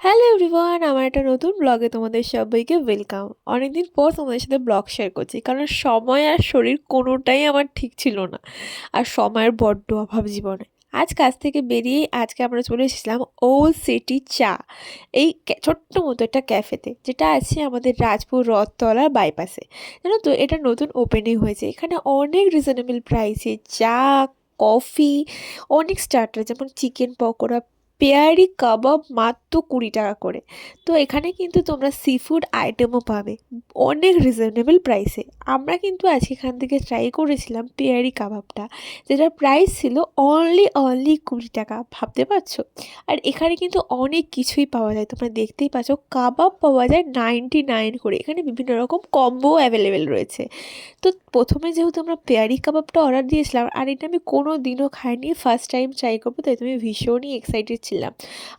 Hello everyone, আমার একটা নতুন ব্লগে তোমাদের সবাইকে ওয়েলকাম। অনেকদিন পর তোমাদের সাথে ব্লগ শেয়ার করছি, কারণ সময় আর শরীর কোনোটাই আমার ঠিক ছিল না। আর সময়ের বড্ড অভাব জীবনে। আজ কাজ থেকে বেরিয়ে আজকে আমরা চলে এসেছিলাম ওল্ড সিটি চা, এই ছোট্ট মতো একটা ক্যাফেতে, যেটা আছে আমাদের রাজপুর রথতলার বাইপাসে। জানো তো, এটা নতুন ওপেনিং হয়েছে। এখানে অনেক রিজনেবল প্রাইসে চা, কফি, অনেক স্টার্টার যেমন চিকেন পকোড়া, পেয়ারি কাবাব মাত্র 20 টাকা করে। তো এখানে কিন্তু তোমরা সি ফুড আইটেমও পাবে অনেক রিজনেবল প্রাইসে। আমরা কিন্তু আজকে এখান থেকে ট্রাই করেছিলাম পেয়ারি কাবাবটা, যেটার প্রাইস ছিল অনলি 20 টাকা। ভাবতে পারছো? আর এখানে কিন্তু অনেক কিছুই পাওয়া যায়, তোমরা দেখতেই পাচ্ছ। কাবাব পাওয়া যায় 99 করে। এখানে বিভিন্ন রকম কম্বো অ্যাভেলেবেল রয়েছে। তো প্রথমে যেহেতু আমরা পেয়ারি কাবাবটা অর্ডার দিয়েছিলাম, আর এটা আমি কোনো দিনও খাইনি, ফার্স্ট টাইম ট্রাই করবো, তাই তুমি ভীষণই এক্সাইটেড ছিলাম।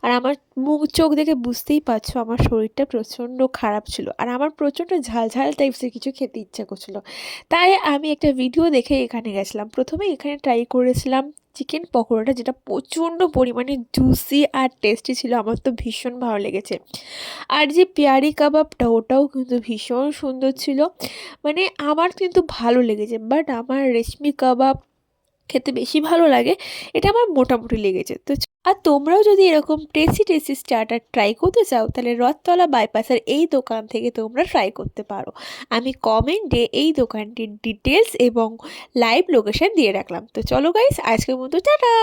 আর আমার মুখ চোখ দেখে বুঝতেই পারছো আমার শরীরটা প্রচণ্ড খারাপ ছিল, আর আমার প্রচণ্ড ঝাল ঝাল টাইপসের কিছু খেতে ইচ্ছা করছিল। তাই আমি একটা ভিডিও দেখে এখানে গেছিলাম। প্রথমে এখানে ট্রাই করেছিলাম চিকেন পকোড়াটা, যেটা প্রচণ্ড পরিমাণে জুসি আর টেস্টি ছিল। আমার তো ভীষণ ভালো লেগেছে। আর যে পেয়ারি কাবাবটা, ওটাও কিন্তু ভীষণ সুন্দর ছিল। মানে আমার কিন্তু ভালো লেগেছে, বাট আমার রেশমি কাবাব খেতে বেশি ভালো লাগে। এটা আমার মোটামুটি লেগেছে। তো আর তোমরাও যদি এরকম টেস্টি টেস্টি স্টার্টার ট্রাই করতে চাও, তাহলে রথতলা বাইপাসের এই দোকান থেকে তোমরা ট্রাই করতে পারো। আমি কমেন্টে এই দোকানটির ডিটেলস এবং লাইভ লোকেশন দিয়ে রাখলাম। তো চলো গাইস, আজকের মতো টাটা।